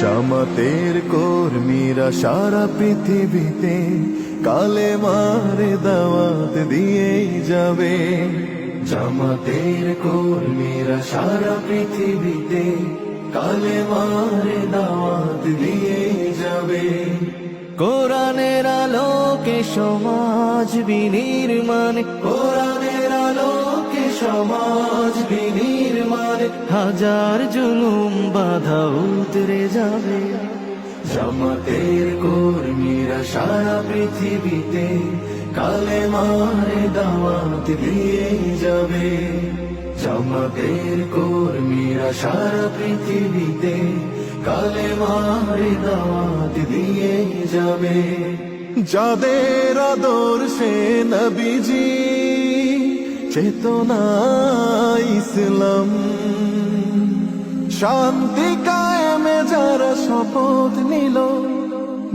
জামাতের কর্মীরা সারা পৃথিবীতে কালেমার দাওয়াত দিয়েই যাবে। জামাতের কর্মীরা সারা পৃথিবীতে কালেমার দাওয়াত দিয়েই যাবে। কোরআনের আলোকে সমাজ বিনির্মাণ, কোরআনের আলোকে সমাজ বিনির্মাণ, হাজার জুলুম বাধা উতরে যাবে। জামাতের কর্মীরা সারা পৃথিবীতে কালেমার দাওয়াত দিয়ে যাবে। জামাতের কর্মীরা সারা পৃথিবীতে কালেমার দাওয়াত দিয়ে যাবে। যাদের আদর্শে নবীজি চেতনা ইসলাম, শান্তি কায়েমে যারা শপথ নিল,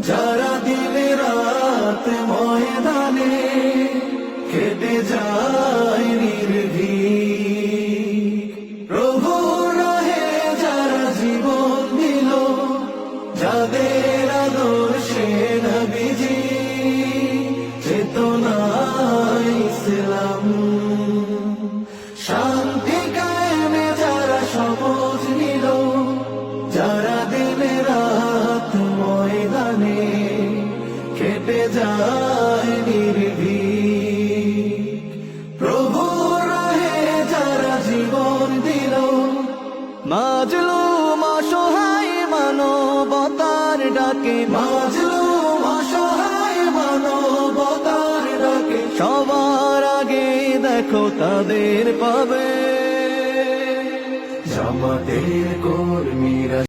যারা দিনে রাত ময়দানে কেটে যায় নির্ভীক, প্রভুর রাহে যারা জীবন দিল, যাদের আদর্শে নবীজি চেতনা ইসলাম, শান্তি কায়েমে যারা শপথ নিল, যারা দিনে রাত ময়দানে কেটে যায় নির্ভীক, প্রভুর রাহে যারা জীবন দিল, মাজলুম অসহায় মানবতার ডাকে, মাজলুম অসহায় মানবতার ডাকে, সবার আগে দেখো তাদের পাবে। জামাতের কর্মীরা